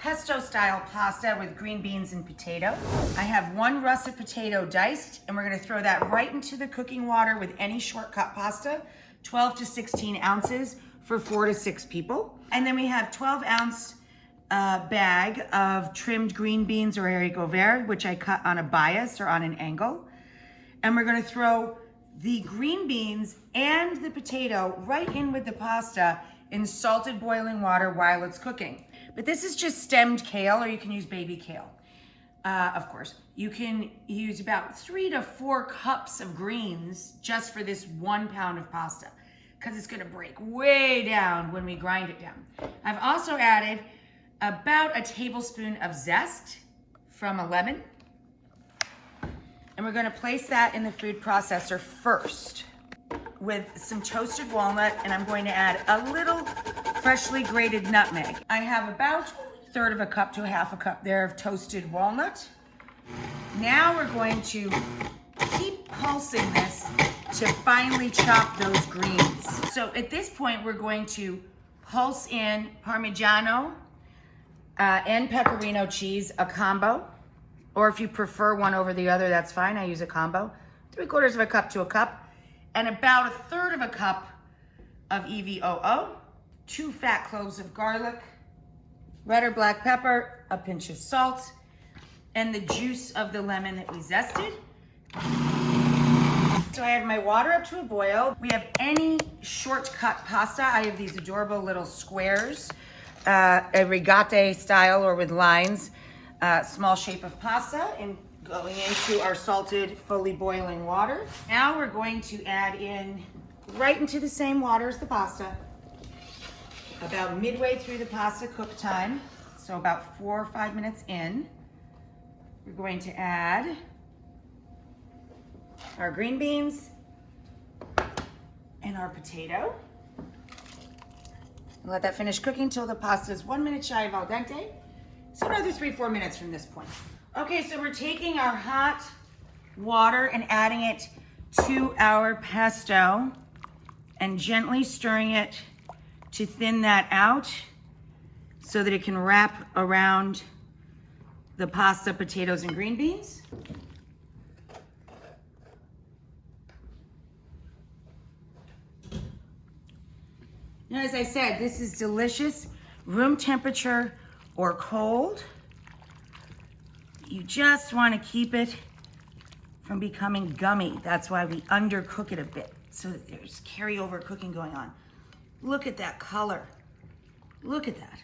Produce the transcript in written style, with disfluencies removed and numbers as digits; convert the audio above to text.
pesto-style pasta with green beans and potato. I have 1 russet potato diced, and we're gonna throw that right into the cooking water with any shortcut pasta, 12 to 16 ounces for 4 to 6 people. And then we have 12-ounce bag of trimmed green beans or haricots verts, which I cut on a bias or on an angle. And we're gonna throw the green beans and the potato right in with the pasta in salted boiling water while it's cooking. But this is just stemmed kale, or you can use baby kale. Of course, you can use about 3 to 4 cups of greens just for this 1 pound of pasta, because it's gonna break way down when we grind it down. I've also added about a tablespoon of zest from a lemon. And we're gonna place that in the food processor first with some toasted walnut, and I'm going to add a little freshly grated nutmeg. I have about 1/3 cup to 1/2 cup there of toasted walnut. Now we're going to keep pulsing this to finely chop those greens. So at this point, we're going to pulse in Parmigiano and Pecorino cheese, a combo. Or if you prefer one over the other, that's fine. I use a combo. 3/4 cup to a cup. And about 1/3 cup of EVOO, 2 fat cloves of garlic, red or black pepper, a pinch of salt, and the juice of the lemon that we zested. So I have my water up to a boil. We have any shortcut pasta. I have these adorable little squares, a rigate style or with lines, small shape of pasta, and going into our salted, fully boiling water. Now we're going to add in, right into the same water as the pasta, about midway through the pasta cook time, so about 4 or 5 minutes in, we're going to add our green beans and our potato. And let that finish cooking till the pasta is 1 minute shy of al dente. So another 3-4 minutes from this point. Okay, so we're taking our hot water and adding it to our pesto and gently stirring it to thin that out so that it can wrap around the pasta, potatoes, and green beans. Now, as I said, this is delicious, room temperature or cold. You just want to keep it from becoming gummy. That's why we undercook it a bit, so that there's carryover cooking going on. Look at that color. Look at that.